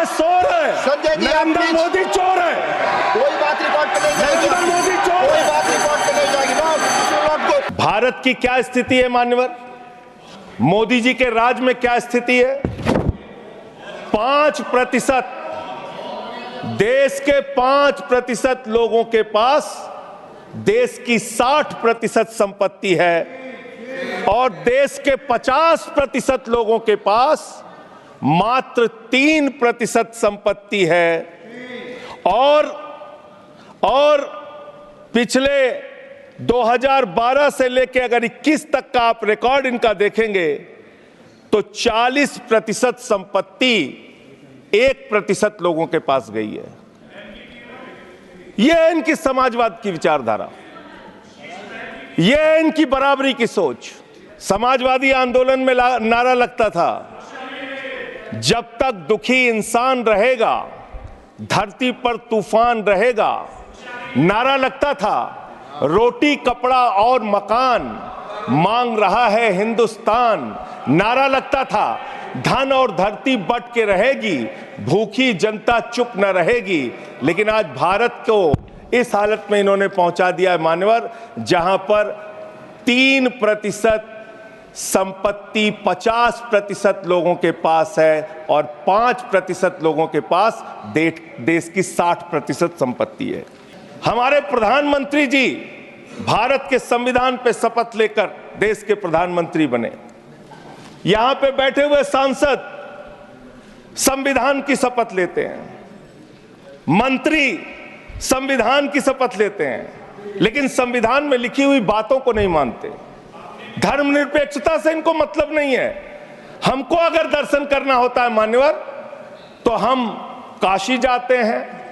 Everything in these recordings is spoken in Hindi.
चोर है, संजय जी, नरेंद्र मोदी चोर है। कोई बात रिकॉर्ड पे नहीं जाएगी, नरेंद्र मोदी चोर है। कोई बात रिकॉर्ड पे नहीं जाएगी। भारत की क्या स्थिति है मान्यवर? मोदी जी के राज में क्या स्थिति है? 5%, देश के 5% लोगों के पास देश की 60% संपत्ति है और देश के 50% लोगों के पास मात्र 3% संपत्ति है। और पिछले 2012 से लेकर अगर 21 तक का आप रिकॉर्ड इनका देखेंगे तो 40% संपत्ति 1% लोगों के पास गई है। यह है इनकी समाजवाद की विचारधारा, यह है इनकी बराबरी की सोच। समाजवादी आंदोलन में नारा लगता था, जब तक दुखी इंसान रहेगा धरती पर तूफान रहेगा। नारा लगता था, रोटी कपड़ा और मकान मांग रहा है हिंदुस्तान। नारा लगता था, धन और धरती बट के रहेगी, भूखी जनता चुप न रहेगी। लेकिन आज भारत को इस हालत में इन्होंने पहुंचा दिया है मान्यवर, जहां पर 3% संपत्ति 50% लोगों के पास है और 5% लोगों के पास देश की 60% संपत्ति है। हमारे प्रधानमंत्री जी भारत के संविधान पे शपथ लेकर देश के प्रधानमंत्री बने। यहां पे बैठे हुए सांसद संविधान की शपथ लेते हैं, मंत्री संविधान की शपथ लेते हैं, लेकिन संविधान में लिखी हुई बातों को नहीं मानते। धर्मनिरपेक्षता से इनको मतलब नहीं है। हमको अगर दर्शन करना होता है मान्यवर तो हम काशी जाते हैं,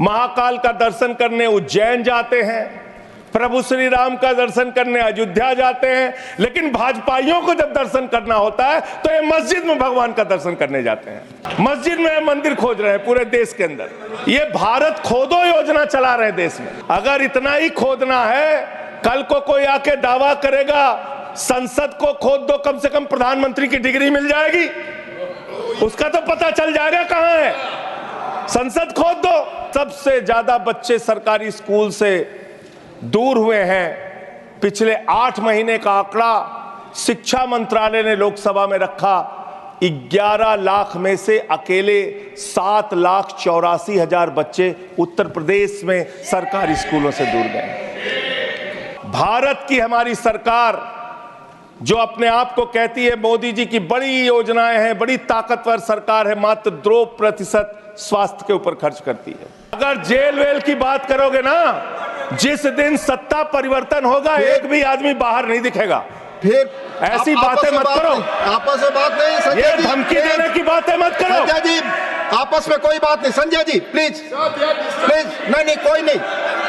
महाकाल का दर्शन करने उज्जैन जाते हैं, प्रभु श्री राम का दर्शन करने अयोध्या जाते हैं। लेकिन भाजपाइयों को जब दर्शन करना होता है तो ये मस्जिद में भगवान का दर्शन करने जाते हैं। मस्जिद में मंदिर खोज रहे हैं पूरे देश के अंदर। ये भारत खोदो योजना चला रहे हैं देश में। अगर इतना ही खोदना है, कल को कोई आके दावा करेगा संसद को खोद दो, कम से कम प्रधानमंत्री की डिग्री मिल जाएगी, उसका तो पता चल जाएगा कहां है। संसद खोद दो। सबसे ज्यादा बच्चे सरकारी स्कूल से दूर हुए हैं। पिछले 8 महीने का आंकड़ा शिक्षा मंत्रालय ने लोकसभा में रखा, 11 लाख में से अकेले 7,84,000 बच्चे उत्तर प्रदेश में सरकारी स्कूलों से दूर गए। भारत की हमारी सरकार जो अपने आप को कहती है मोदी जी की बड़ी योजनाएं हैं, बड़ी ताकतवर सरकार है, मात्र 2% स्वास्थ्य के ऊपर खर्च करती है। अगर जेल वेल की बात करोगे ना, जिस दिन सत्ता परिवर्तन होगा एक भी आदमी बाहर नहीं दिखेगा। फिर ऐसी बातें मत करो, आपस में बात नहीं संजय ये जी, धमकी देने की बातें मत करो। संजय जी आपस में कोई बात नहीं। संजय जी प्लीज प्लीज, नहीं कोई नहीं,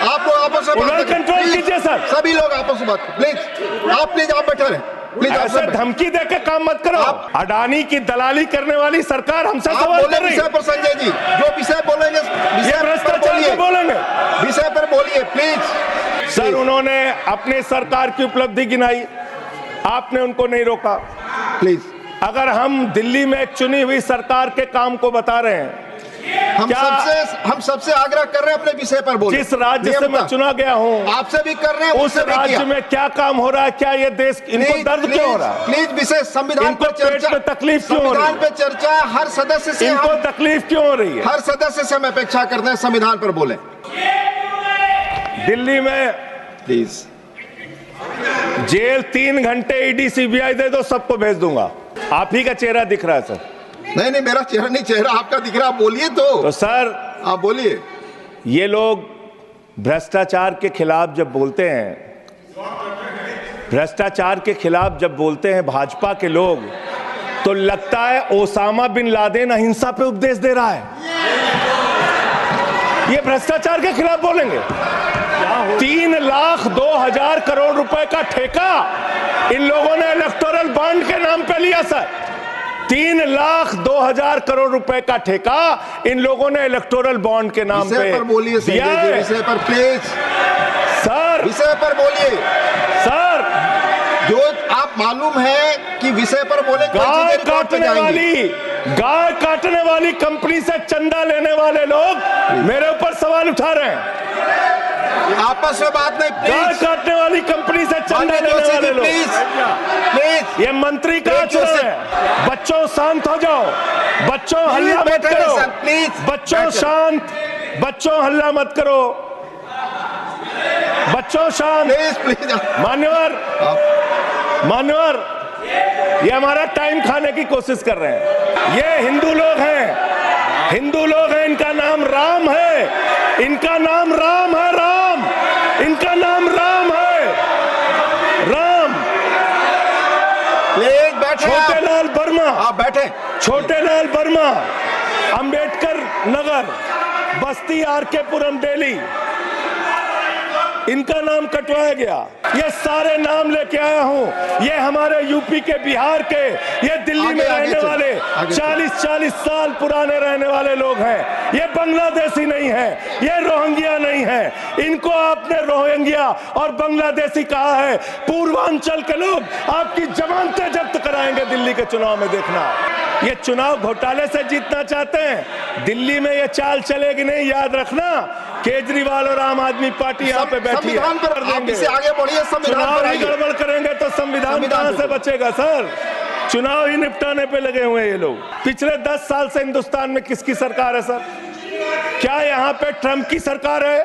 आप लोग आपस में बात कंट्रोल कीजिए सर। सभी लोग आपस में बात प्लीज, आप बैठे रहे प्लीज। ऐसे धमकी देकर काम मत करो। अडानी की दलाली करने वाली सरकार हमसे सवाल कर रही है। पर संजय जी जो विषय बोलेंगे भ्रष्टाचार बोलेंगे, विषय पर बोलिए प्लीज। सर उन्होंने अपने सरकार की उपलब्धि गिनाई, आपने उनको नहीं रोका। प्लीज, अगर हम दिल्ली में एक चुनी हुई सरकार के काम को बता रहे हैं, हम सबसे आग्रह कर रहे हैं अपने विषय पर बोलिए। जिस राज्य से मैं चुना गया हूं आपसे भी कर रहे हैं, उस राज्य में क्या काम हो रहा है, क्या ये देश इनको दर्द क्यों हो रहा है? प्लीज विषय संविधान पर चर्चा, में तकलीफ क्यों हो रही है? संविधान पे चर्चा हर सदस्य से, इनको तकलीफ क्यों हो रही है? हर सदस्य से हम अपेक्षा करते हैं संविधान पर बोले। दिल्ली में प्लीज जेल 3 घंटे ईडी सीबीआई दे दो, सबको भेज दूंगा। आप ही का चेहरा दिख रहा है सर। नहीं मेरा चेहरा नहीं, चेहरा आपका दिख रहा, बोलिए तो सर आप बोलिए। ये लोग भ्रष्टाचार के खिलाफ जब बोलते हैं, भ्रष्टाचार के खिलाफ जब बोलते हैं भाजपा के लोग, तो लगता है ओसामा बिन लादेन अहिंसा पे उपदेश दे रहा है। ये भ्रष्टाचार के खिलाफ बोलेंगे। 3,02,000 करोड़ रुपए का ठेका इन लोगों ने इलेक्टोरल बॉन्ड के नाम पे लिया सर। 3,02,000 करोड़ रुपए का ठेका इन लोगों ने इलेक्टोरल बॉन्ड के नाम पे बोलिए। विषय पर प्लीज सर, विषय पर बोलिए सर। जो आप मालूम है कि विषय पर बोले गाय काटने वाली कंपनी से चंदा लेने वाले लोग मेरे ऊपर सवाल उठा रहे हैं। आपस में बात नहीं, गाय काटने वाली कंपनी से चंदा लेने वाले लोग। प्लीज ये मंत्री का चुनाव है। बच्चों शांत हो जाओ, बच्चों हल्ला मत करो, प्लीज बच्चों शांत, बच्चों हल्ला मत करो, बच्चों शांत। प्लीज मान्यवर, ये हमारा टाइम खाने की कोशिश कर रहे हैं। ये हिंदू लोग हैं, इनका नाम राम है, इनका नाम राम है, इनका नाम राम है, राम। प्लीज बैठे। छोटेलाल वर्मा, आप बैठे। छोटेलाल वर्मा, अंबेडकर नगर, बस्ती, आरके पुरम, दिल्ली, इनका नाम कटवाया गया। ये सारे नाम लेके आया हूं। ये हमारे यूपी के, बिहार के, ये दिल्ली में रहने वाले 40-40 साल पुराने रहने वाले लोग हैं। ये बांग्लादेशी नहीं है, ये रोहिंग्या नहीं है। इनको आपने रोहिंग्या और बांग्लादेशी कहा है। पूर्वांचल के लोग आपकी जमानतें जब्त कराएंगे दिल्ली के चुनाव में, देखना। ये चुनाव घोटाले से जीतना चाहते हैं, दिल्ली में ये चाल चलेगी नहीं, याद रखना। केजरीवाल और आम आदमी पार्टी यहाँ पे बैठी है। आगे बढ़िए, चुनाव ही गड़बड़ करेंगे तो संविधान कहां से बचेगा सर? चुनाव ही निपटाने पे लगे हुए हैं ये लोग। पिछले 10 साल से हिंदुस्तान में किसकी सरकार है सर? क्या यहाँ पे ट्रंप की सरकार है?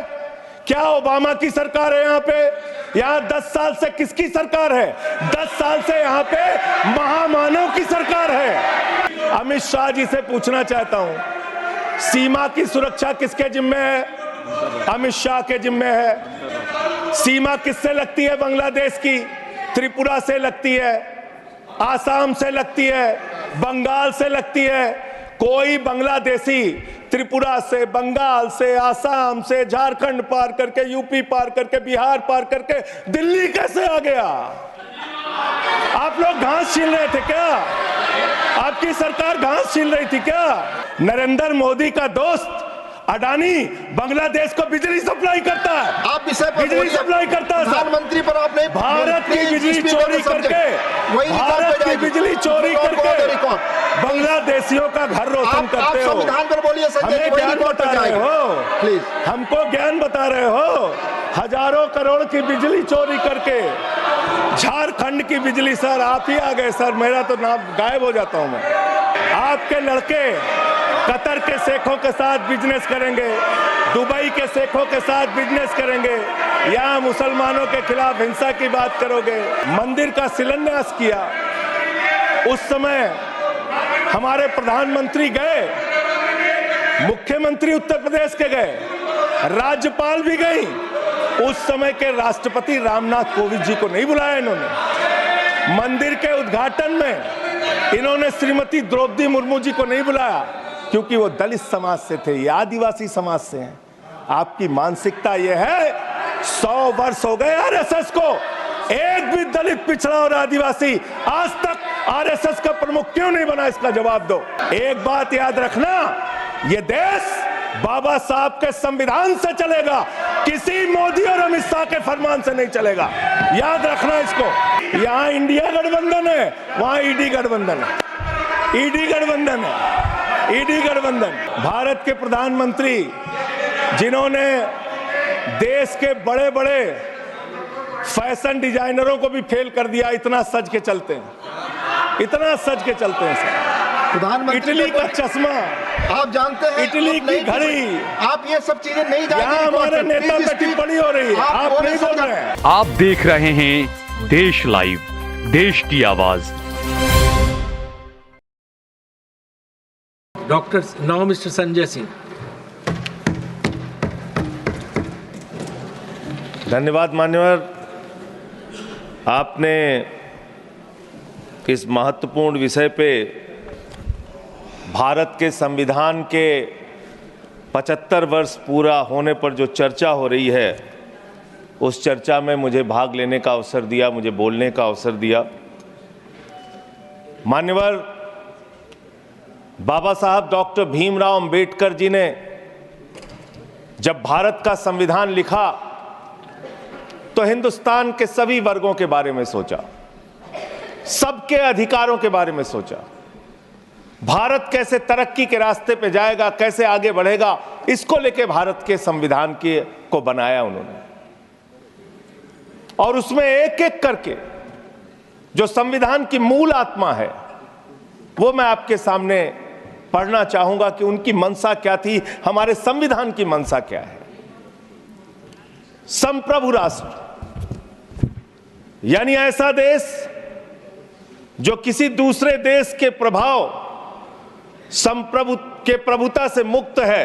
क्या ओबामा की सरकार है? यहाँ पे, यहाँ 10 साल से किसकी सरकार है? 10 साल से यहाँ पे महामानव की सरकार है। अमित शाह जी से पूछना चाहता हूं, सीमा की सुरक्षा किसके जिम्मे है? अमित शाह के जिम्मे है। सीमा किससे लगती है? बांग्लादेश की, त्रिपुरा से लगती है, आसाम से लगती है, बंगाल से लगती है। कोई बांग्लादेशी त्रिपुरा से, बंगाल से, आसाम से, झारखंड पार करके, यूपी पार करके, बिहार पार करके दिल्ली कैसे आ गया? आप लोग घास छील रहे थे क्या? आपकी सरकार घास छील रही थी क्या? नरेंद्र मोदी का दोस्त अडानी बांग्लादेश को बिजली सप्लाई करता है। आप बिजली सप्लाई करता है। प्रधानमंत्री पर आपने भारत की बिजली चोरी करके, भारत की बिजली चोरी करके बांग्लादेशियों का घर रोशन करते हो। संविधान पर बोलिए। हमें ज्ञान बता रहे हो, प्लीज हमको ज्ञान बता रहे हो। हजारों करोड़ की बिजली चोरी करके झारखंड की बिजली, सर आप ही आ गए सर, मेरा तो नाम गायब हो जाता हूं मैं। आपके लड़के कतर के शेखों के साथ बिजनेस करेंगे, दुबई के शेखों के साथ बिजनेस करेंगे, यहाँ मुसलमानों के खिलाफ हिंसा की बात करोगे। मंदिर का शिलान्यास किया, उस समय हमारे प्रधानमंत्री गए, मुख्यमंत्री उत्तर प्रदेश के गए, राज्यपाल भी गई। उस समय के राष्ट्रपति रामनाथ कोविंद जी को नहीं बुलाया इन्होंने। मंदिर के उद्घाटन में इन्होंने श्रीमती द्रौपदी मुर्मू जी को नहीं बुलाया, क्योंकि वो दलित समाज से थे, ये आदिवासी समाज से हैं। आपकी मानसिकता ये है। 100 वर्ष हो गए आरएसएस को, एक भी दलित, पिछड़ा और आदिवासी आज तक आरएसएस का प्रमुख क्यों नहीं बना? इसका जवाब दो। एक बात याद रखना, ये देश बाबा साहब के संविधान से चलेगा, किसी मोदी और अमित शाह के फरमान से नहीं चलेगा। याद रखना इसको। यहाँ इंडिया गठबंधन है, वहां ईडी गठबंधन है, ईडी गठबंधन है, ईडी गठबंधन। भारत के प्रधानमंत्री जिन्होंने देश के बड़े बड़े फैशन डिजाइनरों को भी फेल कर दिया, इतना सज के चलते हैं, इतना सज के चलते हैं सर। प्रधानमंत्री इटली का चश्मा, आप जानते हैं, इटली की घड़ी, आप ये सब चीजें नहीं जानते। यहाँ हमारे नेता पे टिप्पणी हो रही है, आप नहीं बोल रहे हैं। आप देख रहे हैं देश लाइव, देश की आवाज। Doctor now mister Sanjay Singh. धन्यवाद मान्यवर, आपने इस महत्वपूर्ण विषय पे भारत के संविधान के 75 वर्ष पूरा होने पर जो चर्चा हो रही है, उस चर्चा में मुझे भाग लेने का अवसर दिया, मुझे बोलने का अवसर दिया। मान्यवर, बाबा साहब डॉक्टर भीमराव अंबेडकर जी ने जब भारत का संविधान लिखा तो हिंदुस्तान के सभी वर्गों के बारे में सोचा। सबके अधिकारों के बारे में सोचा, भारत कैसे तरक्की के रास्ते पे जाएगा, कैसे आगे बढ़ेगा, इसको लेके भारत के संविधान को बनाया उन्होंने। और उसमें एक एक करके जो संविधान की मूल आत्मा है वो मैं आपके सामने पढ़ना चाहूंगा कि उनकी मंशा क्या थी, हमारे संविधान की मंशा क्या है। संप्रभु राष्ट्र यानी ऐसा देश जो किसी दूसरे देश के प्रभुता से मुक्त है,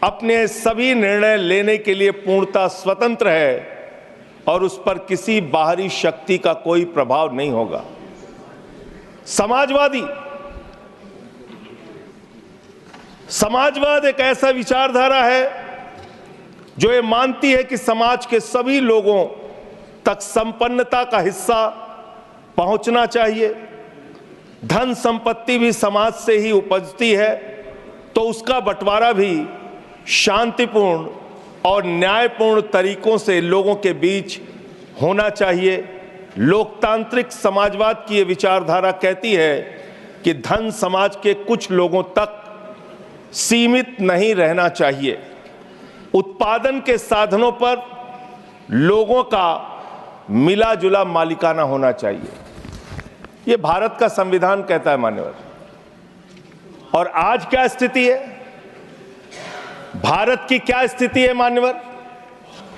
अपने सभी निर्णय लेने के लिए पूर्णतः स्वतंत्र है और उस पर किसी बाहरी शक्ति का कोई प्रभाव नहीं होगा। समाजवाद एक ऐसा विचारधारा है जो ये मानती है कि समाज के सभी लोगों तक संपन्नता का हिस्सा पहुंचना चाहिए। धन संपत्ति भी समाज से ही उपजती है, तो उसका बंटवारा भी शांतिपूर्ण और न्यायपूर्ण तरीकों से लोगों के बीच होना चाहिए। लोकतांत्रिक समाजवाद की ये विचारधारा कहती है कि धन समाज के कुछ लोगों तक सीमित नहीं रहना चाहिए। उत्पादन के साधनों पर लोगों का मिला जुला मालिकाना होना चाहिए। ये भारत का संविधान कहता है मान्यवर। और आज क्या स्थिति है, भारत की क्या स्थिति है मान्यवर,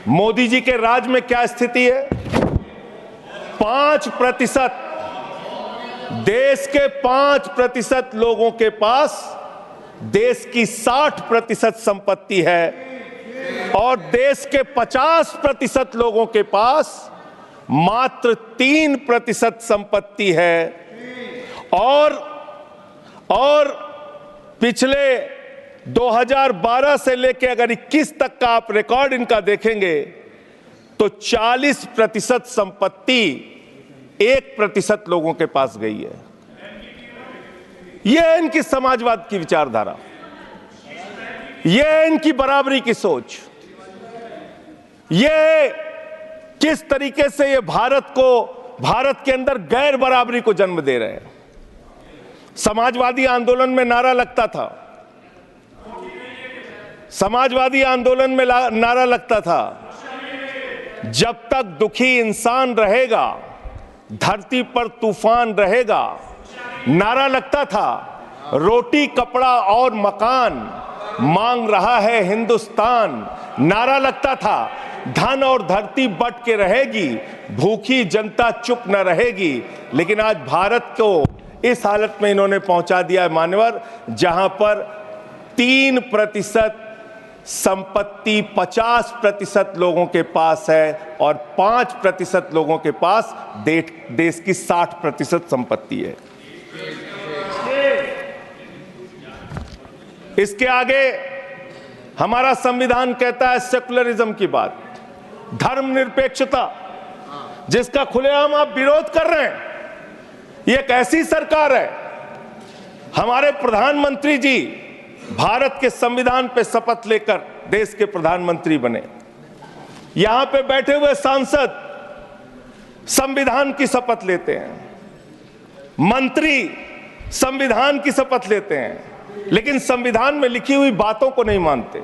मोदी जी के राज में क्या स्थिति है? 5%, देश के 5% लोगों के पास देश की 60% संपत्ति है और देश के 50% लोगों के पास मात्र 3% संपत्ति है। और पिछले 2012 से लेकर अगर 21 तक का आप रिकॉर्ड इनका देखेंगे तो 40% संपत्ति 1% लोगों के पास गई है। यह है इनकी समाजवाद की विचारधारा, यह है इनकी बराबरी की सोच, यह किस तरीके से ये भारत के अंदर गैर बराबरी को जन्म दे रहे हैं। समाजवादी आंदोलन में नारा लगता था, जब तक दुखी इंसान रहेगा धरती पर तूफान रहेगा। नारा लगता था रोटी कपड़ा और मकान मांग रहा है हिंदुस्तान। नारा लगता था धन और धरती बट के रहेगी, भूखी जनता चुप न रहेगी। लेकिन आज भारत को इस हालत में इन्होंने पहुंचा दिया है मान्यवर, जहां पर 3% संपत्ति 50% लोगों के पास है और 5% लोगों के पास देश की 60% संपत्ति है। इसके आगे हमारा संविधान कहता है सेकुलरिज्म की बात, धर्मनिरपेक्षता, जिसका खुलेआम आप विरोध कर रहे हैं। ये एक ऐसी सरकार है, हमारे प्रधानमंत्री जी भारत के संविधान पे शपथ लेकर देश के प्रधानमंत्री बने। यहां पे बैठे हुए सांसद संविधान की शपथ लेते हैं, मंत्री संविधान की शपथ लेते हैं, लेकिन संविधान में लिखी हुई बातों को नहीं मानते।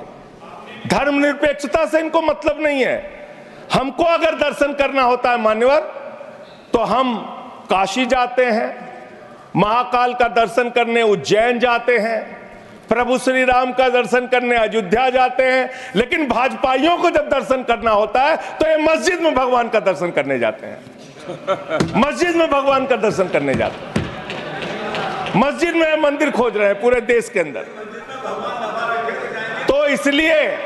धर्मनिरपेक्षता से इनको मतलब नहीं है। हमको अगर दर्शन करना होता है मान्यवर तो हम काशी जाते हैं, महाकाल का दर्शन करने उज्जैन जाते हैं, प्रभु श्री राम का दर्शन करने अयोध्या जाते हैं। लेकिन भाजपाइयों को जब दर्शन करना होता है तो ये मस्जिद में भगवान का दर्शन करने जाते हैं, मस्जिद में भगवान का दर्शन करने जाते हैं, मस्जिद में मंदिर खोज रहे हैं पूरे देश के अंदर। तो इसलिए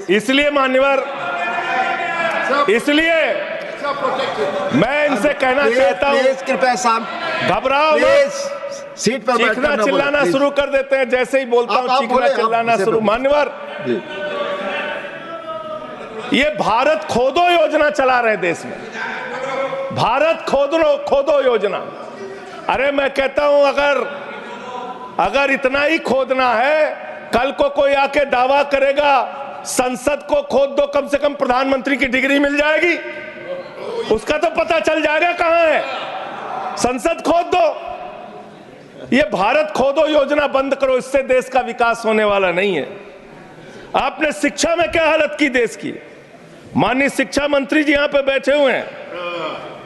इसलिए मान्यवर, इसलिए मैं इनसे कहना चाहता हूं, घबराओ मत, सीट पर चीखना चिल्लाना शुरू कर देते हैं। जैसे ही बोलता हूं चीखना चिल्लाना शुरू। मान्यवर, ये भारत खोदो योजना चला रहे देश में, भारत खोदो योजना। अरे मैं कहता हूं अगर इतना ही खोदना है, कल को कोई आके दावा करेगा संसद को खोद दो, कम से कम प्रधानमंत्री की डिग्री मिल जाएगी, उसका तो पता चल जाएगा कहां है। संसद खोद दो। ये भारत खोदो योजना बंद करो, इससे देश का विकास होने वाला नहीं है। आपने शिक्षा में क्या हालत की देश की। माननीय शिक्षा मंत्री जी यहां पे बैठे हुए हैं,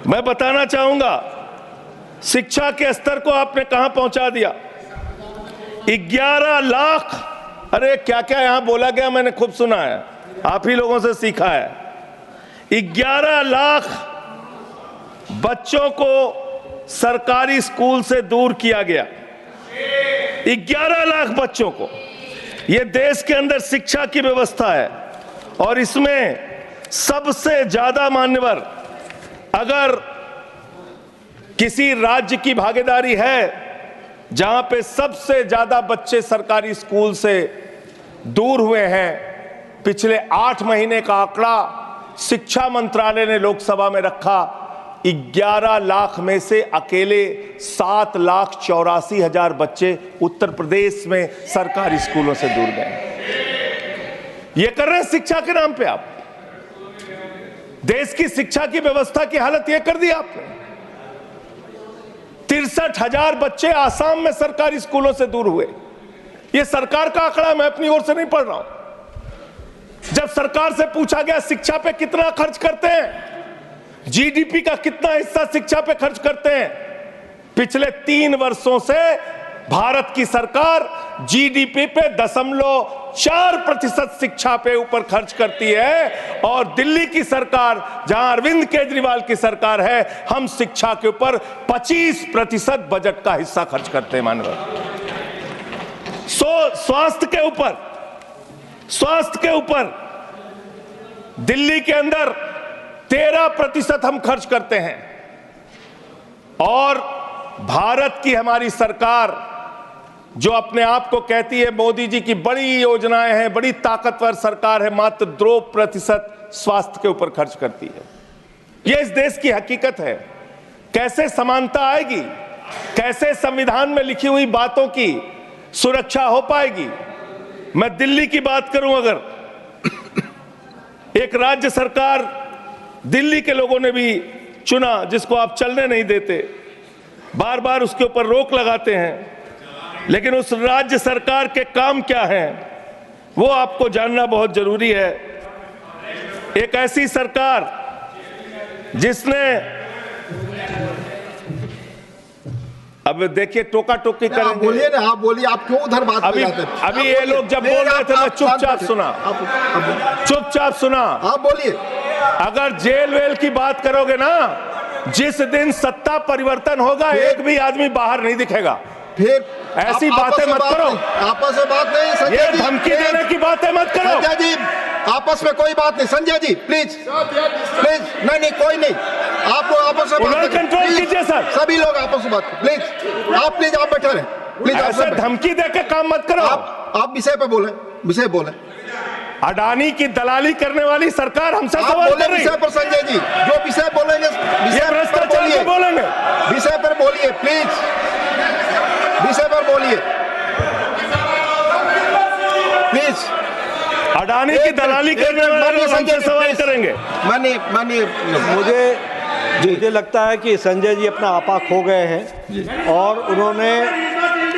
मैं बताना चाहूंगा शिक्षा के स्तर को आपने कहां पहुंचा दिया। 11 लाख, अरे क्या क्या यहां बोला गया, मैंने खूब सुना है, आप ही लोगों से सीखा है। 11 लाख बच्चों को सरकारी स्कूल से दूर किया गया। 11 लाख बच्चों को। यह देश के अंदर शिक्षा की व्यवस्था है और इसमें सबसे ज्यादा मान्यवर अगर किसी राज्य की भागीदारी है जहां पे सबसे ज्यादा बच्चे सरकारी स्कूल से दूर हुए हैं, पिछले 8 महीने का आंकड़ा शिक्षा मंत्रालय ने लोकसभा में रखा। 11 लाख में से अकेले 7,84,000 बच्चे उत्तर प्रदेश में सरकारी स्कूलों से दूर गए। ये कर रहे हैं शिक्षा के नाम पे आप। देश की शिक्षा की व्यवस्था की हालत यह कर दी आपने। 63,000 बच्चे आसाम में सरकारी स्कूलों से दूर हुए। यह सरकार का आंकड़ा, मैं अपनी ओर से नहीं पढ़ रहा हूं। जब सरकार से पूछा गया शिक्षा पे कितना खर्च करते हैं, जीडीपी का कितना हिस्सा शिक्षा पे खर्च करते हैं, पिछले 3 वर्षों से भारत की सरकार जीडीपी पे 0.4% शिक्षा पे ऊपर खर्च करती है और दिल्ली की सरकार, जहां अरविंद केजरीवाल की सरकार है, हम शिक्षा के ऊपर 25% बजट का हिस्सा खर्च करते हैं। मानव स्वास्थ्य के ऊपर दिल्ली के अंदर 13% हम खर्च करते हैं और भारत की हमारी सरकार जो अपने आप को कहती है मोदी जी की बड़ी योजनाएं हैं, बड़ी ताकतवर सरकार है, मात्र 2% स्वास्थ्य के ऊपर खर्च करती है। यह इस देश की हकीकत है। कैसे समानता आएगी, कैसे संविधान में लिखी हुई बातों की सुरक्षा हो पाएगी। मैं दिल्ली की बात करूं, अगर एक राज्य सरकार दिल्ली के लोगों ने भी चुना जिसको आप चलने नहीं देते, बार बार उसके ऊपर रोक लगाते हैं, लेकिन उस राज्य सरकार के काम क्या हैं वो आपको जानना बहुत जरूरी है। एक ऐसी सरकार जिसने, अब देखिए टोका टोकी करेंगे, आप बोलिए ना, आप बोलिए, आप क्यों उधर बात कर जाते हैं? अभी ये लोग जब बोल रहे थे मैं चुपचाप सुना। आप बोलिए। अगर जेल वेल की बात करोगे ना, जिस दिन सत्ता परिवर्तन होगा एक भी आदमी बाहर नहीं दिखेगा। फिर ऐसी बातें मत करो, आपस में बात नहीं। संजय ये जी, धमकी देने की बातें मत करो। संजय जी, आपस में कोई बात नहीं। संजय जी प्लीज प्लीज, नहीं कोई नहीं, आप लोग आपस में बात कंट्रोल कीजिए सर। सभी लोग आपस में बात प्लीज। आप बैठे रहे प्लीज। ऐसे धमकी देकर काम मत करो। आप विषय पे बोले, विषय बोले। अडानी की दलाली करने वाली सरकार हमसे सवाल कर रही है। विषय पर संजय जी जो विषय बोलेंगे, ये भ्रष्टाचार पे बोलेंगे, विषय पर बोलिए प्लीज, विषय पर बोलिए प्लीज। अडानी की दलाली करने वाले लोग हमसे सवाल करेंगे। मानिए मुझे लगता है कि संजय जी अपना आपा खो गए हैं और उन्होंने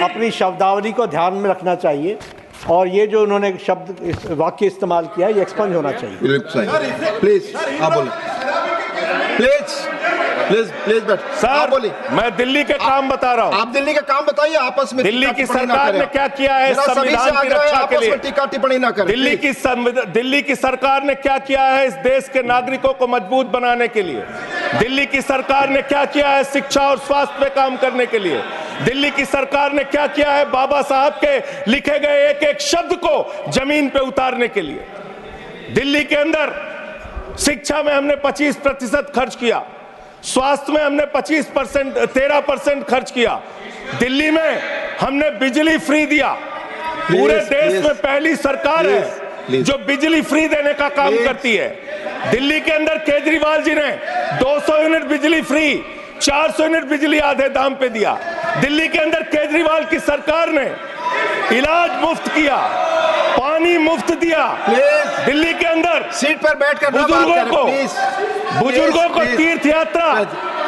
अपनी शब्दावली को ध्यान में रखना चाहिए और ये जो उन्होंने शब्द वाक्य इस्तेमाल किया ये एक्सपंज होना चाहिए। प्लीज आप बोलिए, प्लीज बैठ। सर बोलिए, मैं दिल्ली के काम बता रहा हूँ। आप दिल्ली का काम बताइए। आपस में दिल्ली की सरकार ने क्या किया है संविधान की रक्षा के लिए? टीका टिप्पणी ना करें। दिल्ली की सरकार ने क्या किया है इस देश के नागरिकों को मजबूत बनाने के लिए? दिल्ली की सरकार ने क्या किया है शिक्षा और स्वास्थ्य पे काम करने के लिए? दिल्ली की सरकार ने क्या किया है बाबा साहब के लिखे गए एक एक शब्द को जमीन पे उतारने के लिए? दिल्ली के अंदर शिक्षा में हमने 25% खर्च किया, स्वास्थ्य में हमने 13% खर्च किया, दिल्ली में हमने बिजली फ्री दिया। पूरे देश में पहली सरकार है जो बिजली फ्री देने का काम करती है। दिल्ली के अंदर केजरीवाल जी ने 200 यूनिट बिजली फ्री, 400 यूनिट बिजली आधे दाम पे दिया। दिल्ली के अंदर केजरीवाल की सरकार ने इलाज मुफ्त किया, पानी मुफ्त दिया, दिल्ली के अंदर सीट पर बैठकर ना बात बुजुर्गों करें, को प्लीज। बुजुर्गों को प्लीज। तीर्थ यात्रा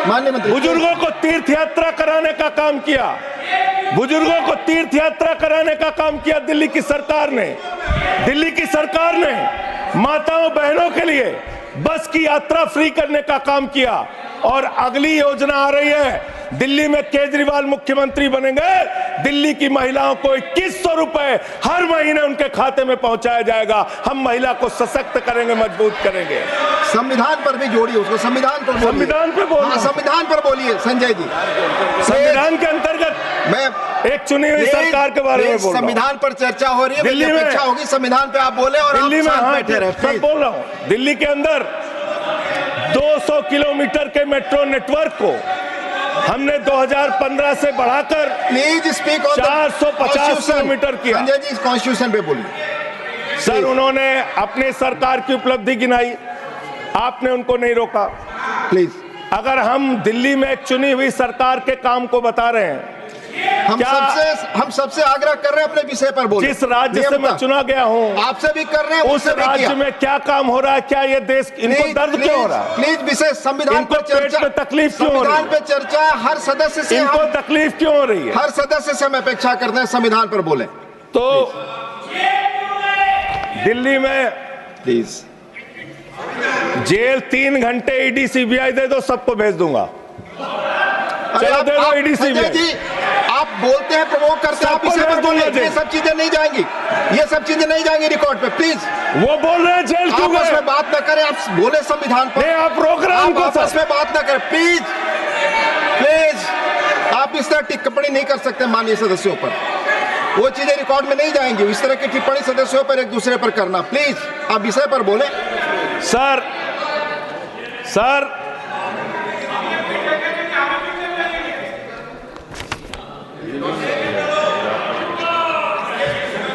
माननीय मंत्री, बुजुर्गों को तीर्थ यात्रा कराने का काम किया। बुजुर्गों को तीर्थ यात्रा कराने का काम किया दिल्ली की सरकार ने। दिल्ली की सरकार ने माताओं बहनों के लिए बस की यात्रा फ्री करने का काम किया। और अगली योजना आ रही है, दिल्ली में केजरीवाल मुख्यमंत्री बनेंगे, दिल्ली की महिलाओं को 2100 रुपए हर महीने उनके खाते में पहुंचाया जाएगा। हम महिला को सशक्त करेंगे, मजबूत करेंगे। संविधान पर भी जोड़िए उसको, संविधान पर बोलिए। संविधान पे बोल रहा हूं। संविधान पर बोलिए संजय जी। संविधान के अंतर्गत मैं एक चुनी हुई सरकार के बारे में बोल रहा हूं। संविधान पर चर्चा हो रही है, दिल्ली मेरी में अपेक्षा होगी संविधान पे आप बोले और दिल्ली आप में शांत बैठे रहे, मैं प्लीज। बोल रहा हूं, दिल्ली के अंदर 200 किलोमीटर के मेट्रो नेटवर्क को हमने 2015 से बढ़ाकर प्लीज स्पीक ऑन 450 किलोमीटर किया। संजय जी कॉन्स्टिट्यूशन पे बोलिए। सर, उन्होंने अपने सरकार की उपलब्धि गिनाई, आपने उनको नहीं रोका। प्लीज, अगर हम दिल्ली में एक चुनी हुई सरकार के काम को बता रहे हैं, हम सबसे आग्रह कर रहे हैं अपने विषय पर बोलिए। जिस राज्य से मैं चुना गया हूं, आपसे भी कर रहे हैं, उस राज्य में क्या काम हो रहा है, क्या ये देश, इनको दर्द क्यों हो रहा है? प्लीज विषय संविधान पर चर्चा, पेट में तकलीफ क्यों हो रही है? संविधान पे चर्चा हर सदस्य से, इनको तकलीफ क्यों हो रही है? हर सदस्य से हम अपेक्षा करते हैं संविधान पर बोले। तो दिल्ली में प्लीज जेल 3 घंटे ईडी सीबीआई दे दो, सबको भेज दूंगा। चलो दे दो ईडी संजय जी, आप बोलते हैं, प्रवोक करते हैं, आप इसे पर बोलिए। ये सब चीजें नहीं जाएंगी, ये सब चीजें नहीं जाएंगी रिकॉर्ड पे, प्लीज। वो बोल रहे हैं जेल क्यों गए? आपस में बात न करें, आप बोले संविधान पर। नहीं, आप रोक रहे हैं उनको। आपस में बात न करें, प्लीज प्लीज। आप इस तरह टिप्पणी नहीं कर सकते माननीय सदस्यों पर, वो चीजें रिकॉर्ड में नहीं जाएंगी। इस तरह की टिप्पणी सदस्यों पर एक दूसरे पर करना, प्लीज आप विषय पर बोले। सर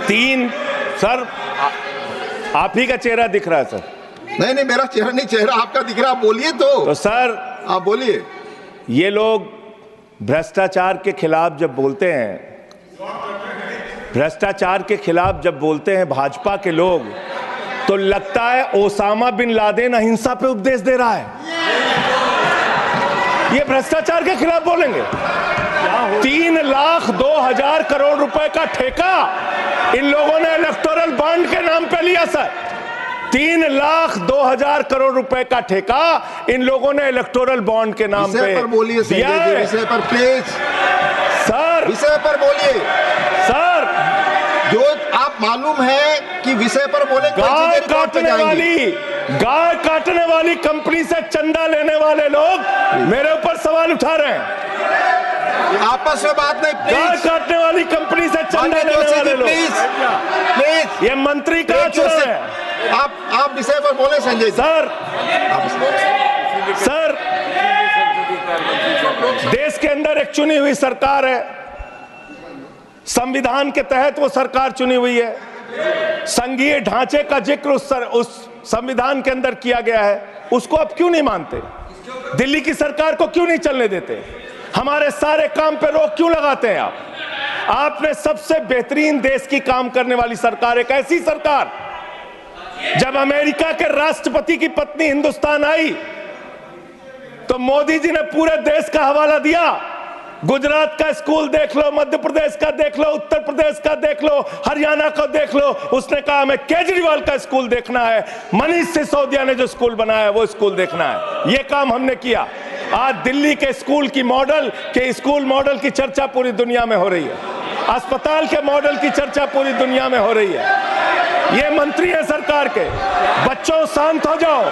3 सर, आप ही का चेहरा दिख रहा है सर। नहीं, मेरा चेहरा नहीं, चेहरा आपका दिख रहा, आप बोलिए तो सर आप बोलिए। ये लोग भ्रष्टाचार के खिलाफ जब बोलते हैं, भ्रष्टाचार के खिलाफ जब बोलते हैं भाजपा के लोग, तो लगता है ओसामा बिन लादेन अहिंसा पे उपदेश दे रहा है। ये भ्रष्टाचार के खिलाफ बोलेंगे। 3,02,000 करोड़ रुपए का ठेका इन लोगों ने इलेक्टोरल बॉन्ड के नाम पे लिया सर। 3,02,000 करोड़ रुपए का ठेका इन लोगों ने इलेक्टोरल बॉन्ड के नाम पे बोलिए दिया है। विषय पर प्लीज सर, विषय पर बोलिए सर। जो आप मालूम है कि विषय पर बोले, गाय काटने वाली कंपनी से चंदा लेने वाले लोग मेरे ऊपर सवाल उठा रहे हैं। आपस में बात नहीं, गाय काटने वाली कंपनी से चंदा लेने वाले लोग, प्लीज। ये मंत्री का आचरण है। आप विषय पर बोले संजय सर, देश के अंदर एक चुनी हुई सरकार है, संविधान के तहत वो सरकार चुनी हुई है, संघीय ढांचे का जिक्र उस संविधान के अंदर किया गया है, उसको आप क्यों नहीं मानते? दिल्ली की सरकार को क्यों नहीं चलने देते? हमारे सारे काम पे रोक क्यों लगाते हैं आप? आपने सबसे बेहतरीन देश की काम करने वाली सरकार, एक ऐसी सरकार, जब अमेरिका के राष्ट्रपति की पत्नी हिंदुस्तान आई तो मोदी जी ने पूरे देश का हवाला दिया। गुजरात का स्कूल देख लो, मध्य प्रदेश का देख लो, उत्तर प्रदेश का देख लो, हरियाणा का देख लो। उसने कहा हमें केजरीवाल का स्कूल देखना है, मनीष सिसोदिया ने जो स्कूल बनाया है वो स्कूल देखना है। ये काम हमने किया। आज दिल्ली के स्कूल मॉडल की चर्चा पूरी दुनिया में हो रही है, अस्पताल के मॉडल की चर्चा पूरी दुनिया में हो रही है। ये मंत्री है सरकार के। बच्चों शांत हो जाओ,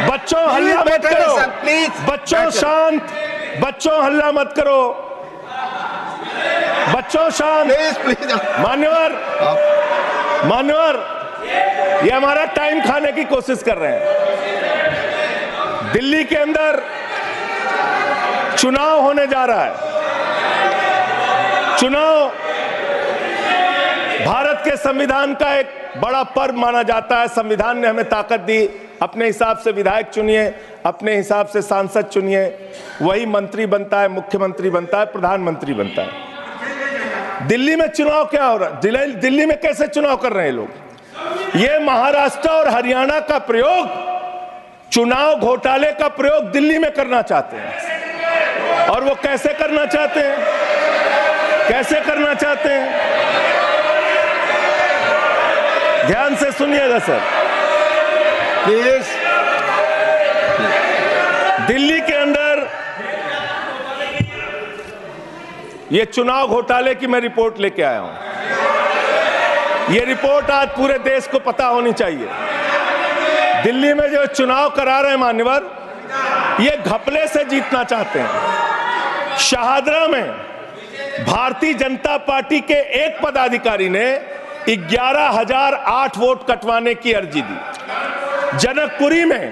बच्चों हल्ला मत करो, बच्चों शांत, बच्चों हल्ला मत करो, बच्चों शांत। मान्यवर, ये हमारा टाइम खाने की कोशिश कर रहे हैं। दिल्ली के अंदर चुनाव होने जा रहा है। चुनाव भारत के संविधान का एक बड़ा पर्व माना जाता है। संविधान ने हमें ताकत दी, अपने हिसाब से विधायक चुनिए, अपने हिसाब से सांसद चुनिए, वही मंत्री बनता है, मुख्यमंत्री बनता है, प्रधानमंत्री बनता है। दिल्ली में चुनाव क्या हो रहा है? दिल्ली में कैसे चुनाव कर रहे हैं लोग? ये महाराष्ट्र और हरियाणा का प्रयोग चुनाव घोटाले का प्रयोग दिल्ली में करना चाहते हैं। और वो कैसे करना चाहते हैं, कैसे करना चाहते हैं? ध्यान से सुनिएगा सर। प्लीज। दिल्ली के अंदर ये चुनाव घोटाले की मैं रिपोर्ट लेके आया हूं। ये रिपोर्ट आज पूरे देश को पता होनी चाहिए। दिल्ली में जो चुनाव करा रहे हैं मान्यवर, ये घपले से जीतना चाहते हैं। शाहदरा में भारतीय जनता पार्टी के एक पदाधिकारी ने 11,008 वोट कटवाने की अर्जी दी। जनकपुरी में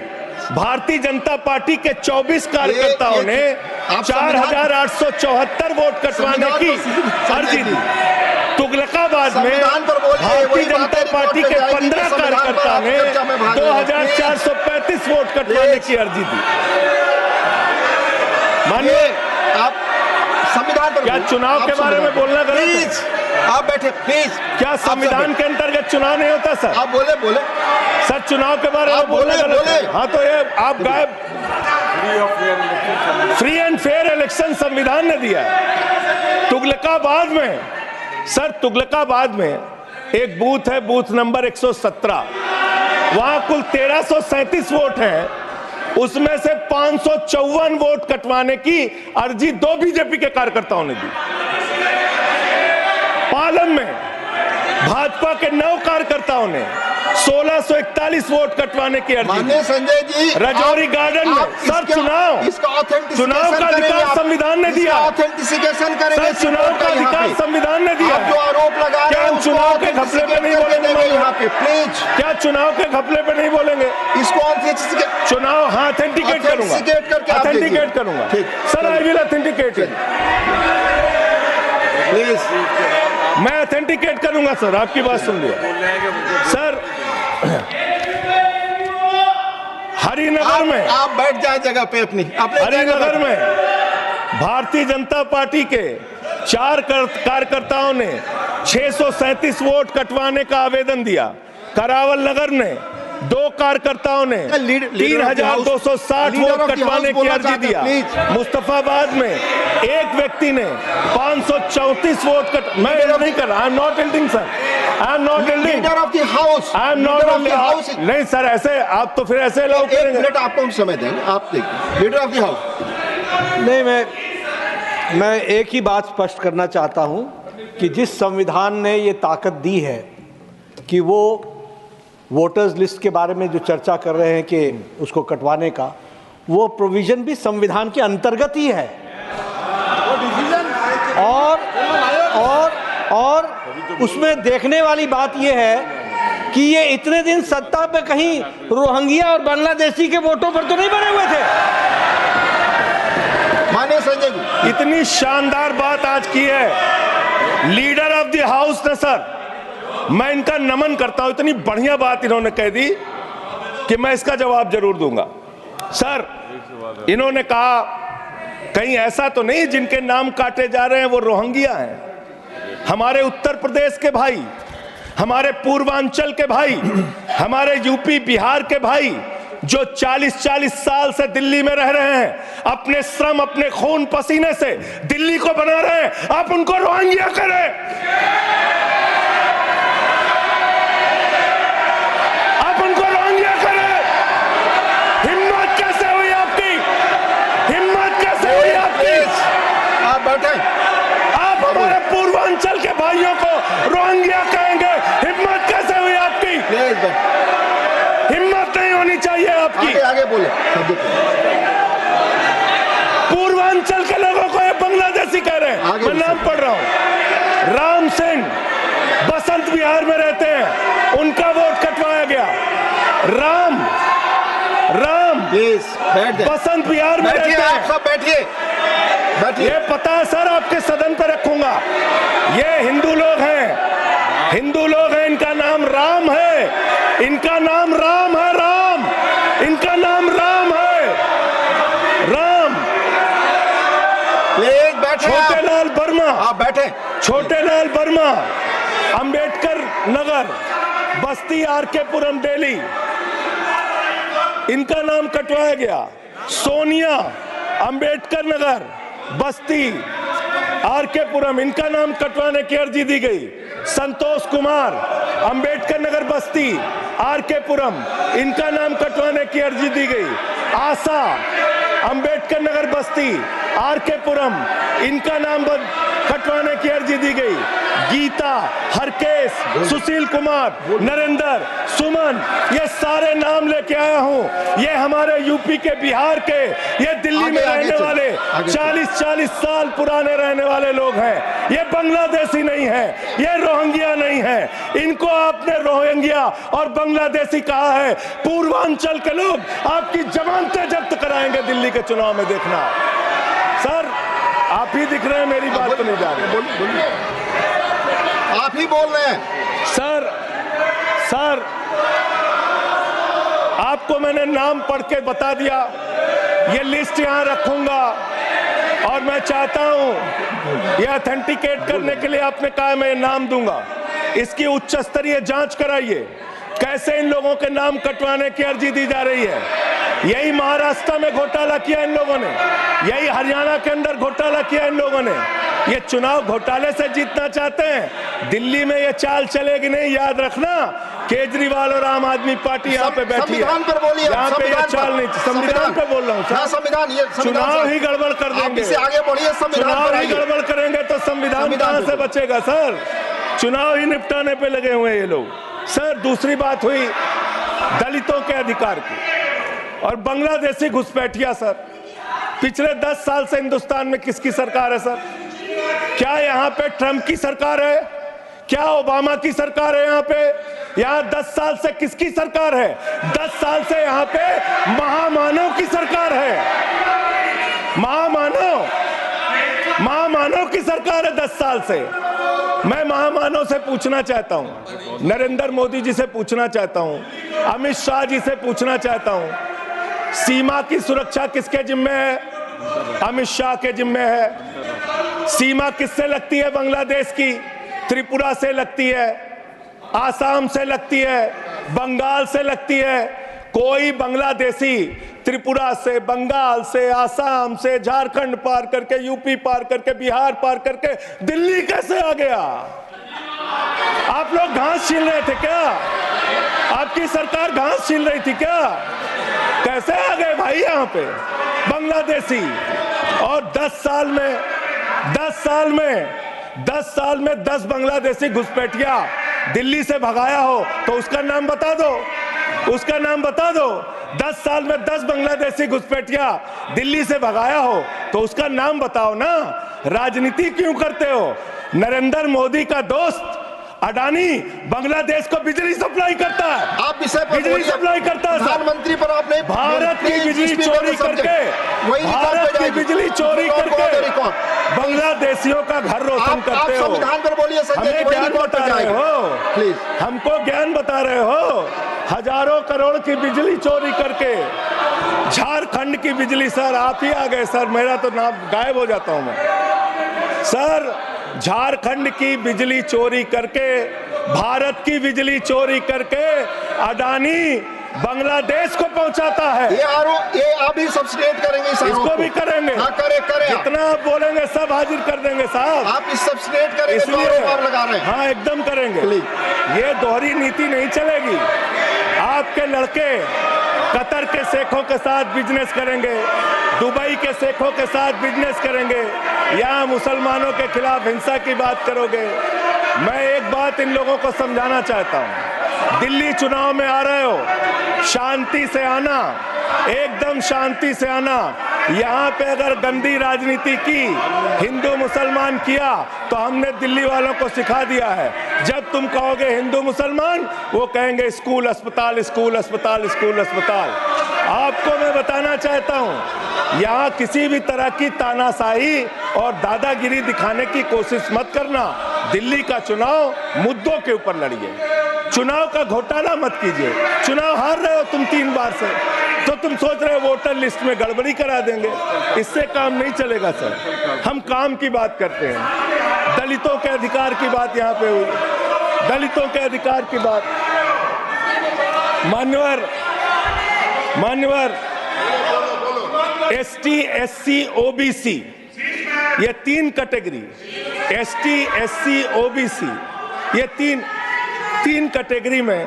भारतीय जनता पार्टी के 24 कार्यकर्ताओं ने 4,874 वोट कटवाने की अर्जी दी। तुगलकाबाद में भारतीय जनता पार्टी के 15 कार्यकर्ता ने 2,435 वोट कटवाने की अर्जी दी। मानिए, आप संविधान पर क्या चुनाव के बारे में बोलना गलत है? प्लीज आप बैठे, प्लीज। क्या संविधान के अंतर्गत चुनाव नहीं होता सर? आप बोले सर, चुनाव के बारे में बोलना गलत है। हाँ, तो ये आप गायब। फ्री एंड फेयर इलेक्शन संविधान ने दिया है। तुगलकाबाद में सर, तुगलकाबाद में एक बूथ है, बूथ नंबर 117। वहां कुल 1337 वोट हैं। उसमें से 554 वोट कटवाने की अर्जी 2 बीजेपी के कार्यकर्ताओं ने दी। पालम में भाजपा के 9 कार्यकर्ताओं ने 1641 वोट कटवाने की अर्जी दी। संजय जी, रजौरी गार्डन में सर चुनाव का अधिकार संविधान ने दिया। ऑथेंटिसिकेशन करेंगे। सर, चुनाव का अधिकार संविधान ने दिया। जो आरोप लगा रहे हैं, चुनाव के घपले पे नहीं बोलेंगे यहाँ पे, प्लीज। क्या चुनाव के घपले पे नहीं बोलेंगे? इसको चुनाव, हाँ, ऑथेंटिकेट करूंगा, ऑथेंटिकेट करूंगा sir. I will authenticate it, please. मैं ऑथेंटिकेट करूंगा सर। आपकी बात सुन लिया सर। हरिनगर में आप बैठ जाए जगह पे अपनी। हरिनगर में भारतीय जनता पार्टी के 4 कार्यकर्ताओं ने 637 वोट कटवाने का आवेदन दिया। करावल नगर ने 2 कार्यकर्ताओं ने 3,260 वोट कटवाने की अर्जी दिया। मुस्तफाबाद में एक व्यक्ति ने 534 वोट मैं नहीं कर रहा। I am not एल्डिंग sir, I am not एल्डिंग। Leader of the house, I am not house. नहीं सर, ऐसे आप तो फिर ऐसे अलाउ करेंगे। 1 मिनट आपको हम समय देंगे, आप देखिए। Leader of the house. नहीं, मैं एक ही बात स्पष्ट करना चाहता हूं कि जिस संविधान ने ये ताकत दी है कि वो वोटर्स लिस्ट के बारे में जो चर्चा कर रहे हैं कि उसको कटवाने का, वो प्रोविजन भी संविधान के अंतर्गत ही है। और उसमें देखने वाली बात यह है कि ये इतने दिन सत्ता पे कहीं रोहिंग्या और बांग्लादेशी के वोटों पर तो नहीं बने हुए थे। माने संजय जी, इतनी शानदार बात आज की है लीडर ऑफ द हाउस ने सर। मैं इनका नमन करता हूं। इतनी बढ़िया बात इन्होंने कह दी कि मैं इसका जवाब जरूर दूंगा सर। इन्होंने कहा कहीं ऐसा तो नहीं जिनके नाम काटे जा रहे हैं वो रोहिंग्या हैं। हमारे उत्तर प्रदेश के भाई, हमारे पूर्वांचल के भाई, हमारे यूपी बिहार के भाई जो 40-40 साल से दिल्ली में रह रहे हैं, अपने श्रम, अपने खून पसीने से दिल्ली को बना रहे हैं, आप उनको रोहिंग्या करें। आप उनको रोहिंग्या करें। हिम्मत कैसे हुई आपकी? हिम्मत कैसे हुई आपकी? आप बैठे। आप हमारे पूर्वांचल के भाइयों को रोहिंग्या कहेंगे? हिम्मत कैसे हुई आपकी? हिम्मत नहीं होनी चाहिए आपकी। आगे बोले। पूर्वांचल के लोगों को ये बांग्लादेशी कह रहे हैं। मैं नाम पढ़ रहा हूं। राम सिंह बसंत विहार में रहते हैं, उनका वोट कटवाया गया। राम बसंत विहार में रहते हैं। आप सब बैठिए। ये पता है सर, आपके सदन पर रखूंगा। ये हिंदू लोग हैं, हिंदू लोग हैं। इनका नाम राम है, इनका नाम राम है। राम, इनका नाम राम है। राम। प्लीज बैठे। छोटेलाल वर्मा, आप बैठे। छोटेलाल वर्मा, अंबेडकर नगर, बस्ती आरके पुरम दिल्ली, इनका नाम कटवाया गया। सोनिया अंबेडकर नगर बस्ती आरके पुरम, इनका नाम कटवाने की अर्जी दी गई। संतोष कुमार अंबेडकर नगर बस्ती आरके पुरम, इनका नाम कटवाने की अर्जी दी गई। आशा अंबेडकर नगर बस्ती आरके पुरम, इनका नाम कटवाने की अर्जी दी गई। गीता, हरकेश, सुशील कुमार, नरेंद्र, सुमन, ये सारे नाम लेके आया हूं। ये हमारे यूपी के, बिहार के, ये दिल्ली में रहने वाले 40-40 साल पुराने रहने वाले लोग हैं। ये बांग्लादेशी नहीं है, ये रोहिंग्या नहीं है। इनको आपने रोहिंग्या और बांग्लादेशी कहा है। पूर्वांचल के लोग आपकी जमानतें जब्त कराएंगे दिल्ली के चुनाव में, देखना। सर आप ही दिख रहे हैं, मेरी बात तो नहीं जा रही। आप ही बोल रहे हैं। सर आपको मैंने नाम पढ़ के बता दिया, ये लिस्ट यहां रखूंगा और मैं चाहता हूं ये ऑथेंटिकेट करने के लिए आपने कहा मैं नाम दूंगा। इसकी उच्च स्तरीय जांच कराइए, कैसे इन लोगों के नाम कटवाने की अर्जी दी जा रही है। यही महाराष्ट्र में घोटाला किया इन लोगों ने, यही हरियाणा के अंदर घोटाला किया इन लोगों ने। ये चुनाव घोटाले से जीतना चाहते हैं, दिल्ली में ये चाल चलेगी नहीं, याद रखना। केजरीवाल और आम आदमी पार्टी यहाँ पे बैठी है, संविधान पर बोलिए, यहाँ पे ये चाल नहीं। संविधान पे बोल रहा हूँ, संविधान, ये चुनाव ही गड़बड़ कर देंगे, आगे बढ़िए। चुनाव ही गड़बड़ करेंगे तो संविधान कहाँ से बचेगा सर। चुनाव ही निपटाने पे लगे हुए ये लोग। सर दूसरी बात हुई दलितों के अधिकार की और बांग्लादेशी घुसपैठिया। सर पिछले 10 साल से हिंदुस्तान में किसकी सरकार है सर? क्या यहाँ पे ट्रंप की सरकार है? क्या ओबामा की सरकार है? यहाँ पे यहाँ 10 साल से किसकी सरकार है? 10 साल से यहाँ पे महामानव की सरकार है। महामानव की सरकार है 10 साल से। मैं महामानव से पूछना चाहता हूं, नरेंद्र मोदी जी से पूछना चाहता हूं, अमित शाह जी से पूछना चाहता हूं, सीमा की सुरक्षा किसके जिम्मे है? अमित शाह के जिम्मे है। सीमा किससे लगती है? बांग्लादेश की, त्रिपुरा से लगती है, आसाम से लगती है, बंगाल से लगती है। कोई बांग्लादेशी त्रिपुरा से, बंगाल से, आसाम से, झारखंड पार करके, यूपी पार करके, बिहार पार करके दिल्ली कैसे आ गया? आप लोग घास छील रहे थे क्या? आपकी सरकार घास छील रही थी क्या? कैसे आ गए भाई यहाँ पे बांग्लादेशी? और 10 साल में 10 बांग्लादेशी घुसपैठिया दिल्ली से भगाया हो तो उसका नाम बता दो, उसका नाम बता दो। 10 साल में 10 बांग्लादेशी घुसपैठिया दिल्ली से भगाया हो तो उसका नाम बताओ ना। राजनीति क्यों करते हो? नरेंद्र मोदी का दोस्त अडानी बांग्लादेश को बिजली सप्लाई करता है। आप बिजली सप्लाई करता है। प्रधानमंत्री पर आपने भारत की बिजली चोरी करके, भारत की बिजली चोरी करके बांग्लादेशियों का घर रोशन करते हो। संविधान पर बोलिए। हमें ज्ञान बता रहे हो, प्लीज हमको ज्ञान बता रहे हो। हजारों करोड़ की बिजली चोरी करके झारखंड की बिजली। सर आप ही आ गए सर, मेरा तो नाम गायब हो जाता हूं मैं। सर झारखंड की बिजली चोरी करके, भारत की बिजली चोरी करके अडानी बांग्लादेश को पहुंचाता है। ये आप ही सब्सिडेट करेंगे, इसको भी करेंगे। हाँ, करें। जितना आप बोलेंगे सब हाजिर कर देंगे साहब। आप इस सब्सिडेट करेंगे, इसलिए आरोप लगा रहे हैं। हाँ एकदम करेंगे। ये दोहरी नीति नहीं चलेगी। आपके लड़के कतर के शेखों के साथ बिजनेस करेंगे, दुबई के शेखों के साथ बिजनेस करेंगे, यहाँ मुसलमानों के खिलाफ हिंसा की बात करोगे। मैं एक बात इन लोगों को समझाना चाहता हूँ, दिल्ली चुनाव में आ रहे हो, शांति से आना, एकदम शांति से आना। यहाँ पे अगर गंदी राजनीति की, हिंदू मुसलमान किया तो हमने दिल्ली वालों को सिखा दिया है। जब तुम कहोगे हिंदू मुसलमान, वो कहेंगे स्कूल अस्पताल, स्कूल अस्पताल, स्कूल अस्पताल। आपको मैं बताना चाहता हूँ, यहाँ किसी भी तरह की तानाशाही और दादागिरी दिखाने की कोशिश मत करना। दिल्ली का चुनाव मुद्दों के ऊपर लड़िए, चुनाव का घोटाला मत कीजिए। चुनाव हार रहे हो तुम 3 बार से, तो तुम सोच रहे हो वोटर लिस्ट में गड़बड़ी करा देंगे। इससे काम नहीं चलेगा सर। हम काम की बात करते हैं, दलितों के अधिकार की बात यहाँ पे हुई, दलितों के अधिकार की बात। मान्यवर ST SC OBC ये 3 कैटेगरी, ST SC OBC ये तीन कैटेगरी में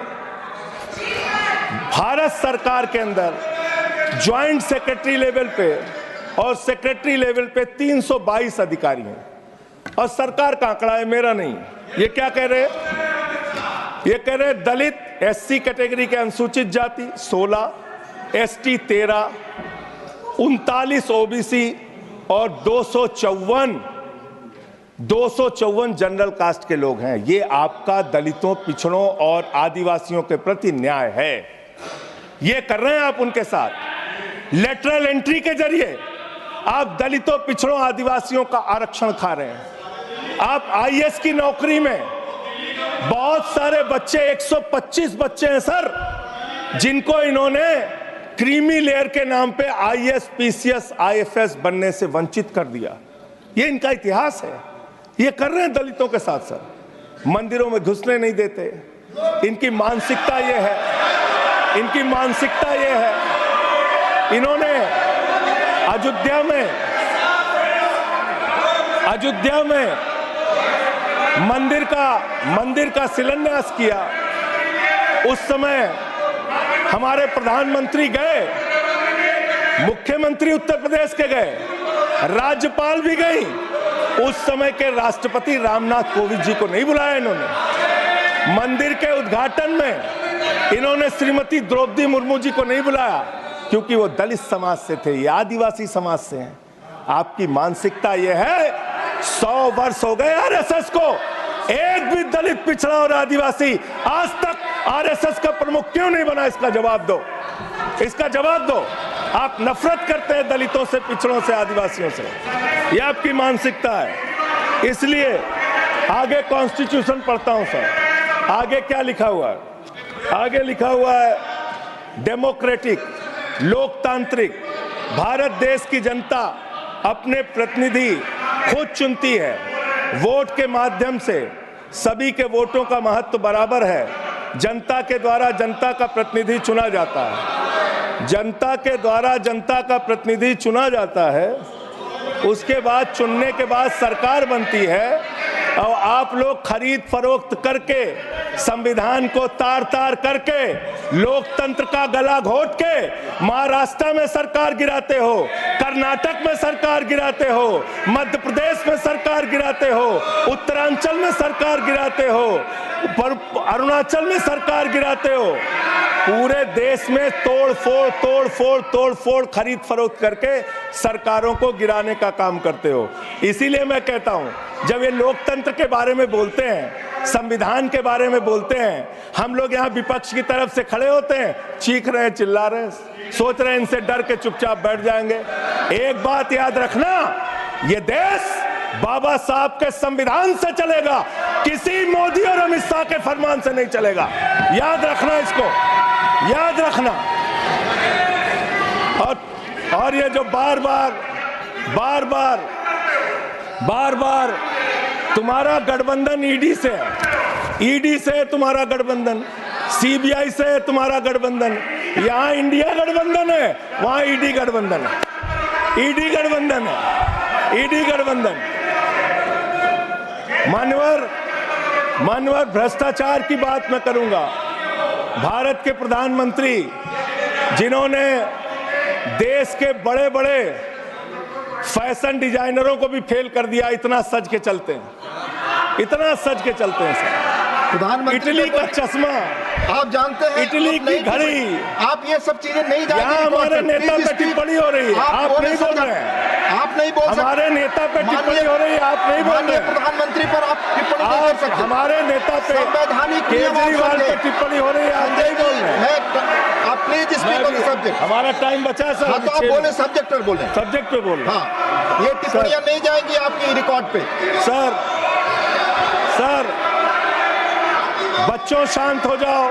भारत सरकार के अंदर ज्वाइंट सेक्रेटरी लेवल पे और सेक्रेटरी लेवल पे 322 अधिकारी हैं। और सरकार का आंकड़ा है, मेरा नहीं। ये क्या कह रहे हैं? ये कह रहे हैं दलित SC कैटेगरी के अनुसूचित जाति 16, ST 13, 39 OBC और 254 जनरल कास्ट के लोग हैं। ये आपका दलितों, पिछड़ों और आदिवासियों के प्रति न्याय है। ये कर रहे हैं आप उनके साथ। लेटरल एंट्री के जरिए आप दलितों, पिछड़ों, आदिवासियों का आरक्षण खा रहे हैं। आप IAS की नौकरी में बहुत सारे बच्चे, 125 बच्चे हैं सर, जिनको इन्होंने क्रीमी लेयर के नाम पे IAS, PCS, IFS बनने से वंचित कर दिया। ये इनका इतिहास है। ये कर रहे हैं दलितों के साथ सर। मंदिरों में घुसने नहीं देते। इनकी मानसिकता ये है, इनकी मानसिकता ये है। इन्होंने अयोध्या में मंदिर का शिलान्यास किया। उस समय हमारे प्रधानमंत्री गए, मुख्यमंत्री उत्तर प्रदेश के गए, राज्यपाल भी गई। उस समय के राष्ट्रपति रामनाथ कोविंद जी को नहीं बुलाया इन्होंने। मंदिर के उद्घाटन में इन्होंने श्रीमती द्रौपदी मुर्मू जी को नहीं बुलाया, क्योंकि वो दलित समाज से थे, ये आदिवासी समाज से हैं। आपकी मानसिकता ये है। 100 वर्ष हो गए RSS को, एक भी दलित, पिछड़ा और आदिवासी आज तक RSS का प्रमुख क्यों नहीं बना? इसका जवाब दो, इसका जवाब दो। आप नफरत करते हैं दलितों से, पिछड़ों से, आदिवासियों से। यह आपकी मानसिकता है। इसलिए आगे कॉन्स्टिट्यूशन पढ़ता हूं सर। आगे क्या लिखा हुआ है? आगे लिखा हुआ है डेमोक्रेटिक, लोकतांत्रिक भारत देश की जनता अपने प्रतिनिधि खुद चुनती है। वोट के माध्यम से सभी के वोटों का महत्व बराबर है। जनता के द्वारा जनता का प्रतिनिधि चुना जाता है। जनता के द्वारा जनता का प्रतिनिधि चुना जाता है। उसके बाद चुनने के बाद सरकार बनती है। और आप लोग खरीद फरोख्त करके, संविधान को तार तार करके, लोकतंत्र का गला घोट के महाराष्ट्र में सरकार गिराते हो, कर्नाटक में सरकार गिराते हो, मध्य प्रदेश में सरकार गिराते हो, उत्तरांचल में सरकार गिराते हो, अरुणाचल में सरकार गिराते हो। पूरे देश में तोड़ फोड़ खरीद फरोख्त करके सरकारों को गिराने का काम करते हो। इसीलिए मैं कहता हूं, जब ये लोकतंत्र के बारे में बोलते हैं, संविधान के बारे में बोलते हैं, हम लोग यहाँ विपक्ष की तरफ से खड़े होते हैं, चीख रहे हैं, चिल्ला रहे हैं, सोच रहे हैं इनसे डर के चुपचाप बैठ जाएंगे। एक बात याद रखना, ये देश बाबा साहब के संविधान से चलेगा, किसी मोदी और अमित शाह के फरमान से नहीं चलेगा। याद रखना, इसको याद रखना। और ये जो बार बार तुम्हारा गठबंधन ईडी से तुम्हारा गठबंधन, CBI से तुम्हारा गठबंधन, यहाँ इंडिया गठबंधन है, वहां ईडी गठबंधन है, ईडी गठबंधन। मान्यवर भ्रष्टाचार की बात मैं करूंगा। भारत के प्रधानमंत्री, जिन्होंने देश के बड़े बड़े फैशन डिजाइनरों को भी फेल कर दिया, इतना सज के चलते हैं सर। प्रधानमंत्री इटली का चश्मा, आप जानते हैं, इटली की घड़ी, आप ये सब चीजें नहीं जानते। यहाँ हमारे नेता पे टिप्पणी हो रही है, आप नहीं बोल रहे हैं। आप नहीं बोल सकते। हमारे नेता पे टिप्पणी हो रही है, आप नहीं बोल रहे हैं। प्रधानमंत्री पर आप टिप्पणी नहीं कर सकते। हमारे नेता पे संवैधानिक केजरीवाल पे टिप्पणी हो रही है, आप नहीं बोल रहे हैं। आप please speak on the subject. हमारा टाइम बचा है सर। हाँ, तो आप बोले, सब्जेक्ट पर बोले, सब्जेक्ट पे बोल। हाँ, ये टिप्पणियां नहीं जाएंगी आपकी रिकॉर्ड पे। सर बच्चों शांत हो जाओ,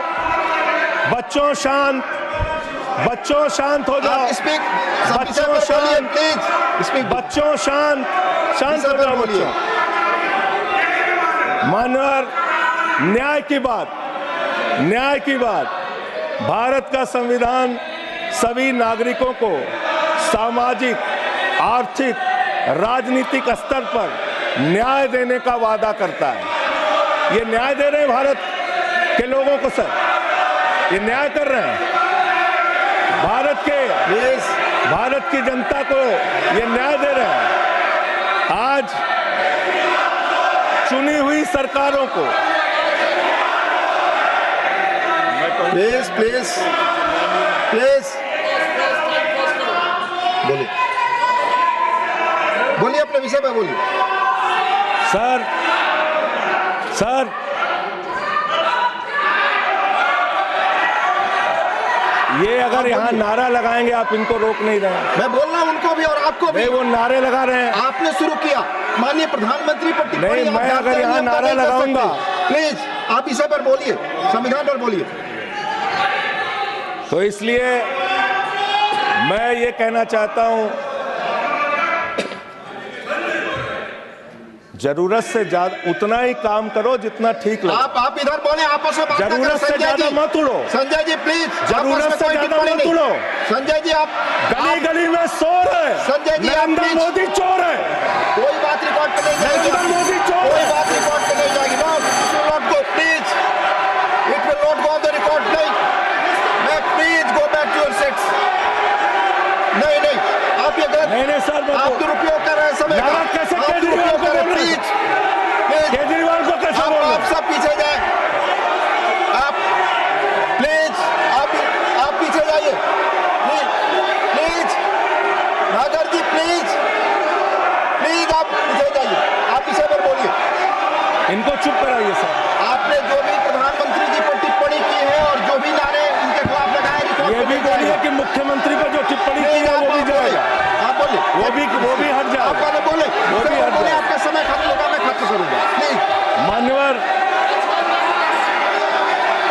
बच्चों शांत हो जाओ, बच्चों शांत, बच्चों शांत हो जाओ बच्चों। मानवर, न्याय की बात, भारत का संविधान सभी नागरिकों को सामाजिक, आर्थिक, राजनीतिक स्तर पर न्याय देने का वादा करता है। ये न्याय दे रहे हैं भारत के लोगों को सर, ये न्याय कर रहे हैं भारत की जनता को, ये न्याय दे रहे हैं। आज चुनी हुई सरकारों को प्लीज बोलिए अपने विषय पे बोलिए। सर ये अगर यहाँ नारा लगाएंगे, आप इनको रोक नहीं रहे हैं। मैं बोल रहा हूँ उनको भी और आपको भी। वो नारे लगा रहे हैं, आपने शुरू किया। माननीय प्रधानमंत्री पर टिप्पणी नहीं, मैं अगर यहाँ नारा लगाऊंगा, प्लीज आप इसे पर बोलिए, संविधान पर बोलिए। तो इसलिए मैं ये कहना चाहता हूं, जरूरत से ज्यादा उतना ही काम करो जितना ठीक लगे। आप इधर बोले, आपस में बात जरूरत से ज्यादा मत उड़ो। संजय जी प्लीज, जरूरत से ज्यादा मत उड़ो। संजय जी आप गली गली में शोर है। संजय जी नरेंद्र मोदी चोर है। कोई बात रिकॉर्ड पे नहीं जाएगी। नरेंद्र मोदी चोर है। कोई बात रिकॉर्ड पे नहीं जाएगी। Not go please, it will not go on the record. नहीं, please go back to your seats. नहीं आप ये गलत, नहीं सर, आप दुरुपयोग कर रहे हैं समय का। कैसे केजरीवाल को बोल रहे हैं? केजरीवाल को कैसे बोल रहे हैं? आप सब पीछे जाए, आप प्लीज आप पीछे जाइए प्लीज। नागर जी प्लीज आप पीछे जाइए। आप इसे पर बोलिए, इनको चुप कराइए सर। आपने जो भी प्रधानमंत्री जी पर टिप्पणी की है और जो भी नारे इनके खिलाफ लगाए, ये भी बोलिए कि मुख्यमंत्री पर जो टिप्पणी की है वो भी जाएगा। आप बोलिए, वो भी हट जाएगा। आप वाले बोले, वो भी हट बोले, जाएगा। आपका समय खत्म होगा, मैं खत्म करूंगा प्लीज। मान्यवर,